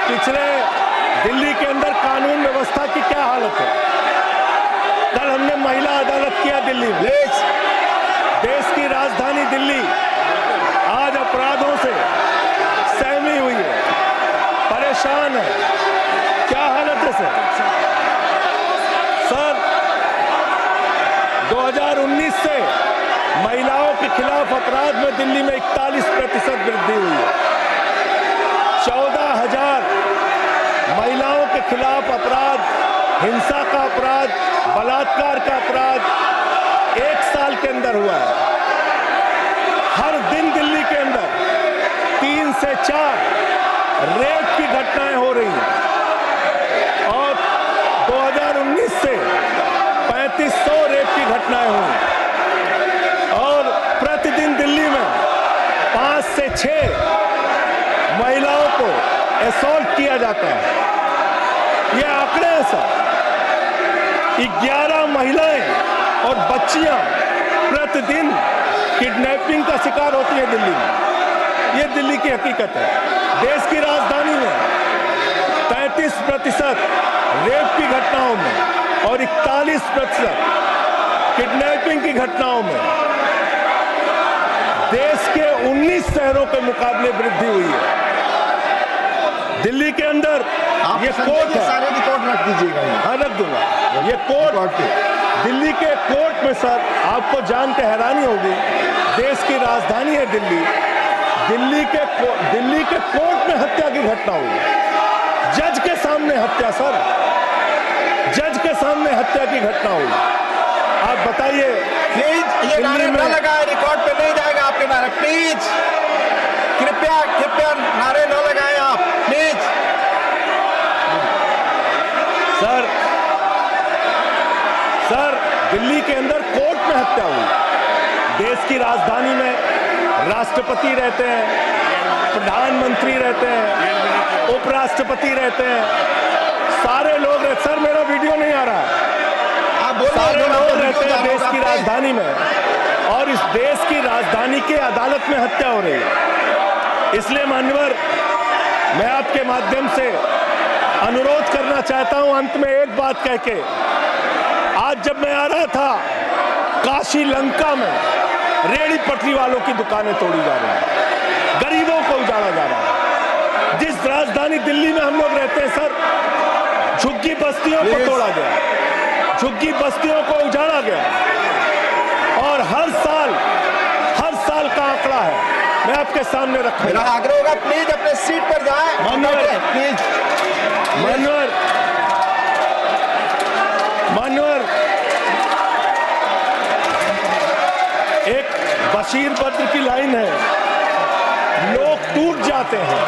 पिछले दिल्ली के अंदर कानून व्यवस्था की क्या हालत है? कल हमने महिला अदालत किया दिल्ली में। देश की राजधानी दिल्ली आज अपराधों से सहमी हुई है, परेशान है। क्या हालत है सर? 2019 से महिलाओं के खिलाफ अपराध में दिल्ली में 41% वृद्धि हुई है। 14,000 महिलाओं के खिलाफ अपराध, हिंसा का अपराध, बलात्कार का अपराध 1 साल के अंदर हुआ है। हर दिन दिल्ली के अंदर 3 से 4 रेप की घटनाएं हो रही हैं और 2019 से 3500 रेप की घटनाएं हुई और प्रतिदिन दिल्ली में 5 से 6 महिलाओं को असॉल्ट किया जाता है। ये आंकड़े हैं सर। 11 महिलाएं और बच्चियां प्रतिदिन किडनैपिंग का शिकार होती है दिल्ली में। ये दिल्ली की हकीकत है। देश की राजधानी में 33% रेप की घटनाओं में और 41% किडनैपिंग की घटनाओं में देश के 19 शहरों के मुकाबले वृद्धि हुई है। दिल्ली के अंदर ये कोर्ट है, सारे रिकॉर्ड रख दीजिएगा। हाँ रख दूंगा। ये कोर्ट, दिल्ली के कोर्ट में सर आपको जान के हैरानी होगी, देश की राजधानी है दिल्ली, दिल्ली के कोर्ट में हत्या की घटना हुई। जज के सामने हत्या सर, जज के सामने हत्या की घटना हुई। आप बताइए, प्लीज ये नारे न लगाए, रिकॉर्ड पे नहीं जाएगा आपके नारे। प्लीज कृपया नारे न लगाए आप प्लीज। सर दिल्ली के अंदर कोर्ट में हत्या हुई। देश की राजधानी में राष्ट्रपति रहते हैं, प्रधानमंत्री रहते हैं, उपराष्ट्रपति रहते हैं, सारे लोग रहते। सर मेरा वीडियो नहीं आ रहा है। सारे लोग रहते हैं देश की राजधानी में और इस देश की राजधानी के अदालत में हत्या हो रही है। इसलिए मान्यवर, मैं आपके माध्यम से अनुरोध करना चाहता हूं अंत में एक बात कह के, आज जब मैं आ रहा था काशी लंका में रेहड़ी पटरी वालों की दुकानें तोड़ी जा रही हैं, गरीबों को उजाड़ा जा रहा है। जिस राजधानी दिल्ली में हम लोग रहते हैं सर, झुग्गी बस्तियों को तोड़ा गया, झुग्गी बस्तियों को उजाड़ा गया, और हर साल का आंकड़ा है, मैं आपके सामने मेरा रखूंगा। आग्रह होगा प्लीज अपने सीट पर जाएं। प्लीज मान्यवर, एक बशीर बद्र की लाइन है, लोग टूट जाते हैं,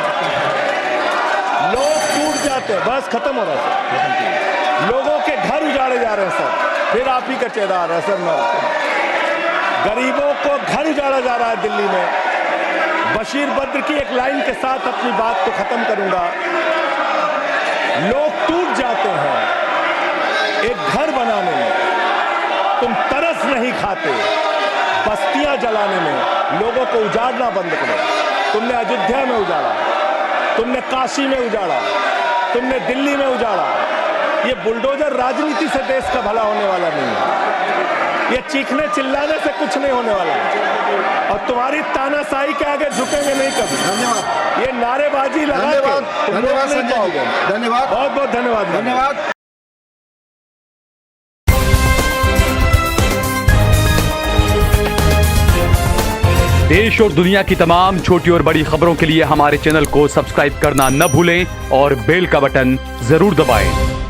बस खत्म हो रहा है। लोगों के घर उजाड़े जा रहे हैं सर, फिर आप ही का चेहरा आ रहा है सर। गरीबों को घर उजाड़ा जा रहा है दिल्ली में। बशीर बद्र की एक लाइन के साथ अपनी बात को खत्म करूंगा। लोग टूट जाते हैं एक घर बनाने में, तुम तरस नहीं खाते बस्तियां जलाने में। लोगों को उजाड़ना बंद करो। तुमने अयोध्या में उजाड़ा, तुमने काशी में उजाड़ा, तुमने दिल्ली में उजाड़ा। ये बुलडोजर राजनीति से देश का भला होने वाला नहीं है। ये चीखने चिल्लाने से कुछ नहीं होने वाला है, और तुम्हारी तानाशाही के आगे झुकेंगे नहीं कभी। धन्यवाद। ये नारेबाजी लगा के तुम रोक धन्यवाद नहीं संजय पाओगे। जी, धन्यवाद, बहुत बहुत धन्यवाद। धन्यवाद। देश और दुनिया की तमाम छोटी और बड़ी खबरों के लिए हमारे चैनल को सब्सक्राइब करना न भूलें और बेल का बटन जरूर दबाएं।